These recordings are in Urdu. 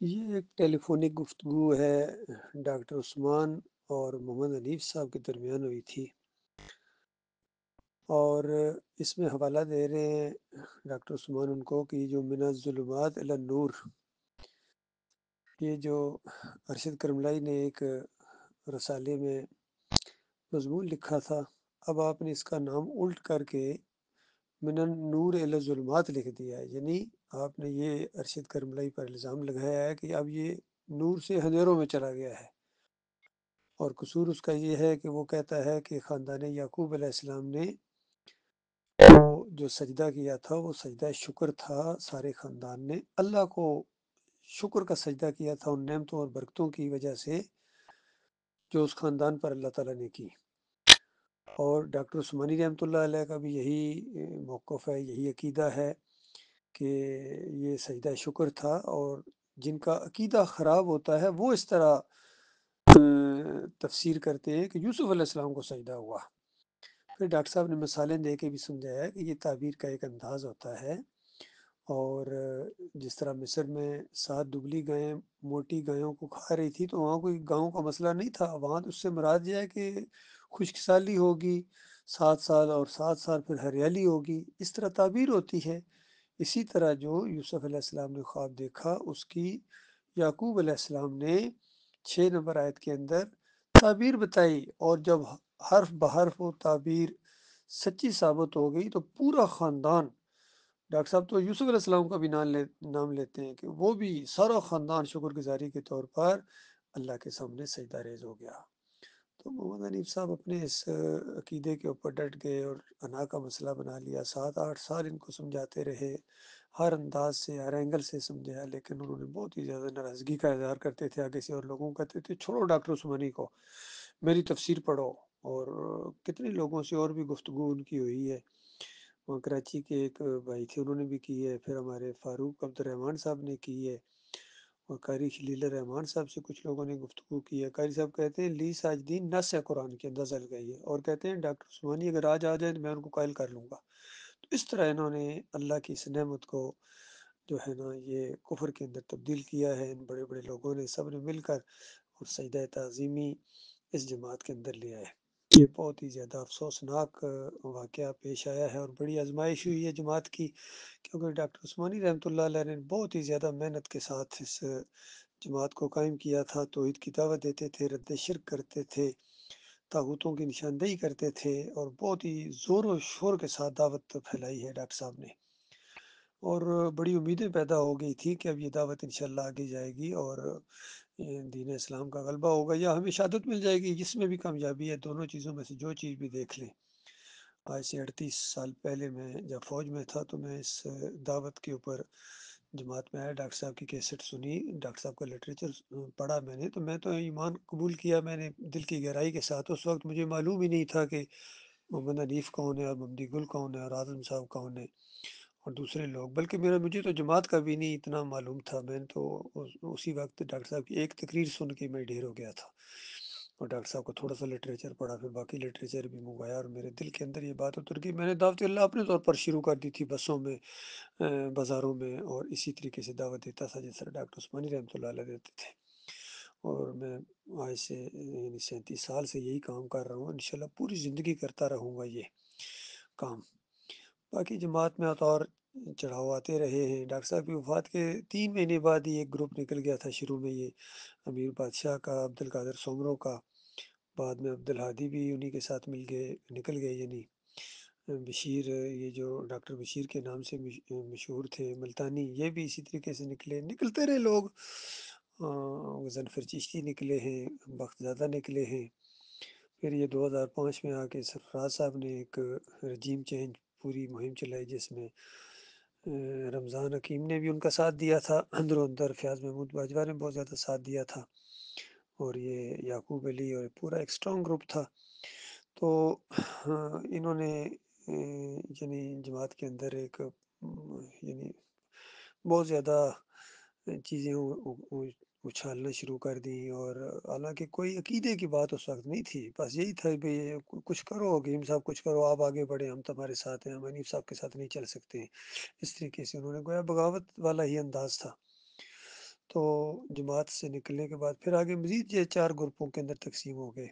یہ ایک ٹیلی فونک گفتگو ہے ڈاکٹر عثمان اور محمد حنیف صاحب کے درمیان ہوئی تھی، اور اس میں حوالہ دے رہے ہیں ڈاکٹر عثمان ان کو کہ جو من الظلمات الی النور، یہ جو ارشد کرملائی نے ایک رسالے میں مضمون لکھا تھا، اب آپ نے اس کا نام الٹ کر کے من النور الی الظلمات لکھ دیا ہے، یعنی آپ نے یہ ارشد کرملائی پر الزام لگایا ہے کہ اب یہ نور سے اندھیروں میں چلا گیا ہے، اور قصور اس کا یہ ہے کہ وہ کہتا ہے کہ خاندان یعقوب علیہ السلام نے وہ جو سجدہ کیا تھا وہ سجدہ شکر تھا، سارے خاندان نے اللہ کو شکر کا سجدہ کیا تھا ان نعمتوں اور برکتوں کی وجہ سے جو اس خاندان پر اللہ تعالیٰ نے کی۔ اور ڈاکٹر عثمانی رحمۃ اللہ علیہ کا بھی یہی موقف ہے، یہی عقیدہ ہے کہ یہ سجدہ شکر تھا، اور جن کا عقیدہ خراب ہوتا ہے وہ اس طرح تفسیر کرتے ہیں کہ یوسف علیہ السلام کو سجدہ ہوا۔ پھر ڈاکٹر صاحب نے مثالیں دے کے بھی سمجھایا ہے کہ یہ تعبیر کا ایک انداز ہوتا ہے، اور جس طرح مصر میں 7 دبلی گائیں موٹی گایوں کو کھا رہی تھی تو وہاں کوئی گاؤں کا مسئلہ نہیں تھا، وہاں اس سے مراد یہ ہے کہ خشک سالی ہوگی 7 سال، اور 7 سال پھر ہریالی ہوگی، اس طرح تعبیر ہوتی ہے۔ اسی طرح جو یوسف علیہ السلام نے خواب دیکھا اس کی یعقوب علیہ السلام نے 6 نمبر آیت کے اندر تعبیر بتائی، اور جب حرف بحرف وہ تعبیر سچی ثابت ہو گئی تو پورا خاندان، ڈاکٹر صاحب تو یوسف علیہ السلام کا بھی نام لیتے ہیں کہ وہ بھی سارا خاندان شکر گزاری کے طور پر اللہ کے سامنے سجدہ ریز ہو گیا۔ تو محمد حنیف صاحب اپنے اس عقیدے کے اوپر ڈٹ گئے اور انا کا مسئلہ بنا لیا، 7 8 سال ان کو سمجھاتے رہے، ہر انداز سے ہر اینگل سے سمجھایا، لیکن انہوں نے بہت ہی زیادہ ناراضگی کا اظہار کرتے تھے آگے سے، اور لوگوں کو کہتے تھے چھوڑو ڈاکٹر عثمانی کو، میری تفسیر پڑھو۔ اور کتنے لوگوں سے اور بھی گفتگو ان کی ہوئی ہے، وہاں کراچی کے ایک بھائی تھے انہوں نے بھی کی ہے، پھر ہمارے فاروق عبد الرحمان صاحب نے کی ہے، اور قاری خلیل الرحمان صاحب سے کچھ لوگوں نے گفتگو کی ہے۔ قاری صاحب کہتے ہیں لی ساجدین نس ہے قرآن کے اندر گئی ہے، اور کہتے ہیں ڈاکٹر عثمانی اگر آج آ جائیں تو میں ان کو قائل کر لوں گا۔ تو اس طرح انہوں نے اللہ کی اس نعمت کو جو ہے نا یہ کفر کے اندر تبدیل کیا ہے، ان بڑے بڑے لوگوں نے سب نے مل کر، اور سجدہ تعظیمی اس جماعت کے اندر لیا ہے۔ یہ بہت ہی زیادہ افسوسناک واقعہ پیش آیا ہے، اور بڑی آزمائش ہوئی ہے جماعت کی، کیونکہ ڈاکٹر عثمانی رحمۃ اللہ علیہ نے بہت ہی زیادہ محنت کے ساتھ اس جماعت کو قائم کیا تھا، توحید کی دعوت دیتے تھے، رد شرک کرتے تھے، طاغوتوں کی نشاندہی کرتے تھے، اور بہت ہی زور و شور کے ساتھ دعوت پھیلائی ہے ڈاکٹر صاحب نے، اور بڑی امیدیں پیدا ہو گئی تھی کہ اب یہ دعوت انشاءاللہ آگے جائے گی، اور دین اسلام کا غلبہ ہوگا یا ہمیں شہادت مل جائے گی، جس میں بھی کامیابی ہے، دونوں چیزوں میں سے جو چیز بھی دیکھ لیں۔ آج سے 38 سال پہلے میں جب فوج میں تھا تو میں اس دعوت کے اوپر جماعت میں آیا، ڈاکٹر صاحب کی کیسٹ سنی، ڈاکٹر صاحب کا لٹریچر پڑھا میں نے، تو میں تو ایمان قبول کیا میں نے دل کی گہرائی کے ساتھ۔ اس وقت مجھے معلوم ہی نہیں تھا کہ محمد حنیف کون ہے، اور ممدی گل کون ہے، اور اعظم صاحب کون ہے، اور دوسرے لوگ، بلکہ مجھے تو جماعت کا بھی نہیں اتنا معلوم تھا۔ میں نے تو اسی وقت ڈاکٹر صاحب کی ایک تقریر سن کے میں ڈھیر ہو گیا تھا، اور ڈاکٹر صاحب کو تھوڑا سا لٹریچر پڑھا، پھر باقی لٹریچر بھی منگوایا، اور میرے دل کے اندر یہ بات اتر گئی۔ میں نے دعوت اللہ اپنے طور پر شروع کر دی تھی، بسوں میں، بازاروں میں، اور اسی طریقے سے دعوت دیتا تھا جس طرح ڈاکٹر عثمانی رحمۃ اللہ علیہ دیتے تھے، اور میں آج سے یعنی 37 سال سے یہی کام کر رہا ہوں، انشاءاللہ پوری زندگی کرتا رہوں گا یہ کام۔ باقی جماعت میں اور چڑھاؤ آتے رہے ہیں، ڈاکٹر صاحب کی وفات کے 3 مہینے بعد ہی ایک گروپ نکل گیا تھا، شروع میں یہ امیر بادشاہ کا، عبد القادر سومرو کا، بعد میں عبد الہادی بھی انہی کے ساتھ مل گئے، نکل گئے، یعنی بشیر، یہ جو ڈاکٹر بشیر کے نام سے مشہور تھے ملتانی، یہ بھی اسی طریقے سے نکلتے رہے لوگ، غضنفر چشتی نکلے ہیں، بخت زادہ نکلے ہیں، پھر یہ 2005 میں آ کے سرفراز صاحب نے ایک رجیم چینج پوری مہم چلائی، جس میں رمضان حکیم نے بھی ان کا ساتھ دیا تھا اندر اندر، فیاض محمود باجوہ نے بہت زیادہ ساتھ دیا تھا، اور یہ یعقوب علی، اور پورا ایک اسٹرانگ گروپ تھا۔ تو انہوں نے یعنی جماعت کے اندر ایک یعنی بہت زیادہ چیزیں اچھالنا شروع کر دی، اور حالانکہ کوئی عقیدے کی بات اس وقت نہیں تھی، بس یہی تھا کہ کچھ کرو حکیم صاحب، کچھ کرو، آپ آگے بڑھیں، ہم تمہارے ساتھ ہیں، ہم حنیف صاحب کے ساتھ نہیں چل سکتے ہیں، اس طریقے سے انہوں نے گویا بغاوت والا ہی انداز تھا۔ تو جماعت سے نکلنے کے بعد پھر آگے مزید یہ 4 گروپوں کے اندر تقسیم ہو گئے۔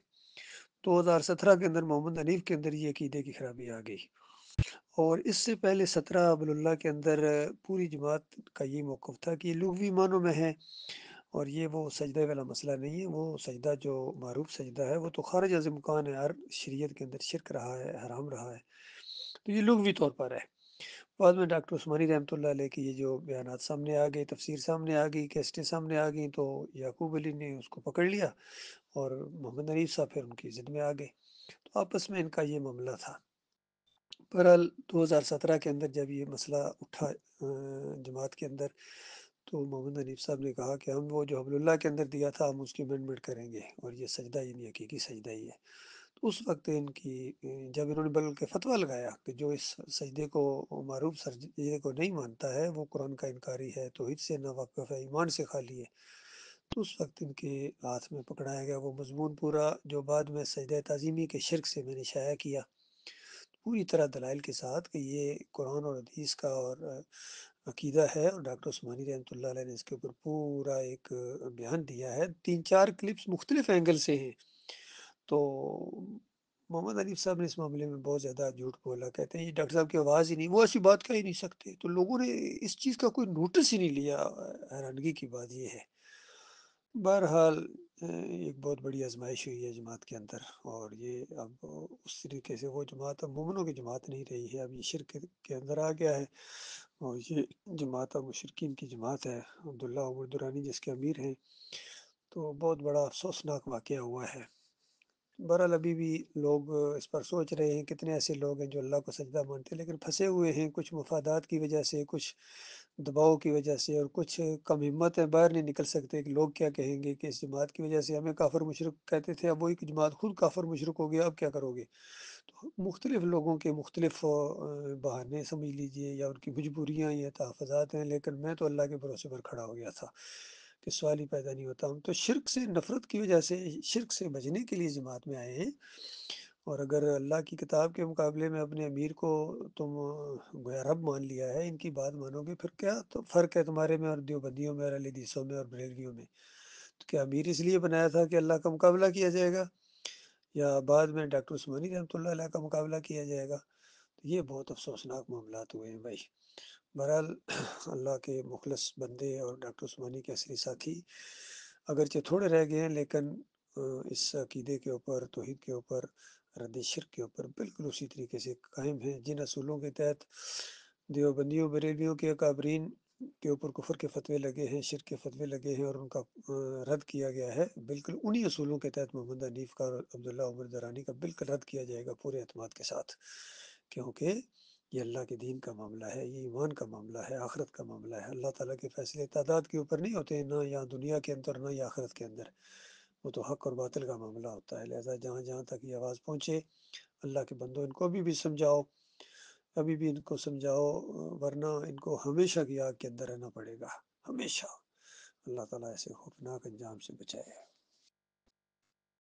2017 کے اندر محمد حنیف کے اندر یہ عقیدے کی خرابی آ گئی، اور اس سے پہلے 17 ابواللہ کے اندر پوری جماعت کا یہ موقف تھا کہ یہ لغوی معنوں میں ہے، اور یہ وہ سجدے والا مسئلہ نہیں ہے۔ وہ سجدہ جو معروف سجدہ ہے وہ تو خارج از امکان ہے، ہر شریعت کے اندر شرک رہا ہے، حرام رہا ہے، تو یہ لغوی طور پر ہے۔ بعد میں ڈاکٹر عثمانی رحمۃ اللہ علیہ کی یہ جو بیانات سامنے آ گئے، تفسیر سامنے آ گئی، کیسٹیں سامنے آ گئیں، تو یعقوب علی نے اس کو پکڑ لیا اور محمد حنیف صاحب پھر ان کی ضد میں آ گئے، تو آپس میں ان کا یہ معاملہ تھا۔ بہرحال 2017 کے اندر جب یہ مسئلہ اٹھا جماعت کے اندر، تو محمد حنیف صاحب نے کہا کہ ہم وہ جو حبل اللہ کے اندر دیا تھا ہم اس کی امینڈمنٹ کریں گے، اور یہ سجدہ یعنی حقیقی سجدہ ہی ہے۔ تو اس وقت ان کی جب انہوں نے بلکہ فتویٰ لگایا کہ جو اس سجدے کو معروف سجدے کو نہیں مانتا ہے وہ قرآن کا انکاری ہے، توحید سے ناواقف ہے، ایمان سے خالی ہے، تو اس وقت ان کے ہاتھ میں پکڑایا گیا وہ مضمون پورا جو بعد میں سجدہ تعظیمی کے شرک سے میں نے شائع کیا، پوری طرح دلائل کے ساتھ کہ یہ قرآن اور حدیث کا اور عقیدہ ہے، اور ڈاکٹر عثمانی رحمۃ اللہ علیہ نے اس کے اوپر پورا ایک بیان دیا ہے، 3-4 کلپس مختلف اینگل سے ہیں۔ تو محمد حنیف صاحب نے اس معاملے میں بہت زیادہ جھوٹ بولا، کہتے ہیں یہ ڈاکٹر صاحب کی آواز ہی نہیں، وہ ایسی بات کہہ ہی نہیں سکتے، تو لوگوں نے اس چیز کا کوئی نوٹس ہی نہیں لیا۔ حیرانگی کی بات یہ ہے۔ بہرحال ایک بہت بڑی آزمائش ہوئی ہے جماعت کے اندر، اور یہ اب اس طریقے سے وہ جماعت اب مومنوں کی جماعت نہیں رہی ہے، اب یہ شرک کے اندر آ گیا ہے، اور یہ جماعت اب مشرکین کی جماعت ہے۔ عبداللہ عمر درانی جس کے امیر ہیں، تو بہت بڑا افسوسناک واقعہ ہوا ہے۔ بہرحال ابھی بھی لوگ اس پر سوچ رہے ہیں، کتنے ایسے لوگ ہیں جو اللہ کو سجدہ مانتے ہیں لیکن پھنسے ہوئے ہیں، کچھ مفادات کی وجہ سے، کچھ دباؤ کی وجہ سے، اور کچھ کم ہمت ہیں، باہر نہیں نکل سکتے کہ لوگ کیا کہیں گے، کہ اس جماعت کی وجہ سے ہمیں کافر مشرک کہتے تھے، اب وہی جماعت خود کافر مشرک ہو گیا، اب کیا کرو گے؟ تو مختلف لوگوں کے مختلف بہانے سمجھ لیجئے یا ان کی مجبوریاں یا تحفظات ہیں، لیکن میں تو اللہ کے بھروسے پر کھڑا ہو گیا تھا کہ سوال ہی پیدا نہیں ہوتا۔ ہم تو شرک سے نفرت کی وجہ سے، شرک سے بچنے کے لیے جماعت میں آئے ہیں، اور اگر اللہ کی کتاب کے مقابلے میں اپنے امیر کو تم گویا رب مان لیا ہے، ان کی بات مانو گے، پھر کیا تو فرق ہے تمہارے میں اور دیوبندیوں میں اور اہل حدیثوں میں اور بریلویوں میں؟ تو کیا امیر اس لیے بنایا تھا کہ اللہ کا مقابلہ کیا جائے گا، یا بعد میں ڈاکٹر عثمانی رحمۃ اللہ علیہ کا مقابلہ کیا جائے گا؟ تو یہ بہت افسوسناک معاملات ہوئے ہیں بھائی۔ بہرحال اللہ کے مخلص بندے اور ڈاکٹر عثمانی کے اصلی ساتھی اگرچہ تھوڑے رہ گئے ہیں، لیکن اس عقیدے کے اوپر، توحید کے اوپر، رد شرک کے اوپر بالکل اسی طریقے سے قائم ہیں، جن اصولوں کے تحت دیوبندیوں بریلویوں کے اکابرین کے اوپر کفر کے فتوے لگے ہیں، شرک کے فتوے لگے ہیں، اور ان کا رد کیا گیا ہے، بالکل انہی اصولوں کے تحت محمد حنیف کا اور عبداللہ عمر درانی کا بالکل رد کیا جائے گا پورے اعتماد کے ساتھ، کیونکہ یہ اللہ کے دین کا معاملہ ہے، یہ ایمان کا معاملہ ہے، آخرت کا معاملہ ہے۔ اللہ تعالیٰ کے فیصلے تعداد کے اوپر نہیں ہوتے ہیں، نہ یہاں دنیا کے اندر نہ یا آخرت کے اندر، وہ تو حق اور باطل کا معاملہ ہوتا ہے۔ لہٰذا جہاں جہاں تک یہ آواز پہنچے، اللہ کے بندوں ان کو ابھی بھی سمجھاؤ، ابھی بھی ان کو سمجھاؤ، ورنہ ان کو ہمیشہ کی آگ کے اندر رہنا پڑے گا، ہمیشہ۔ اللہ تعالیٰ ایسے خوفناک انجام سے بچائے۔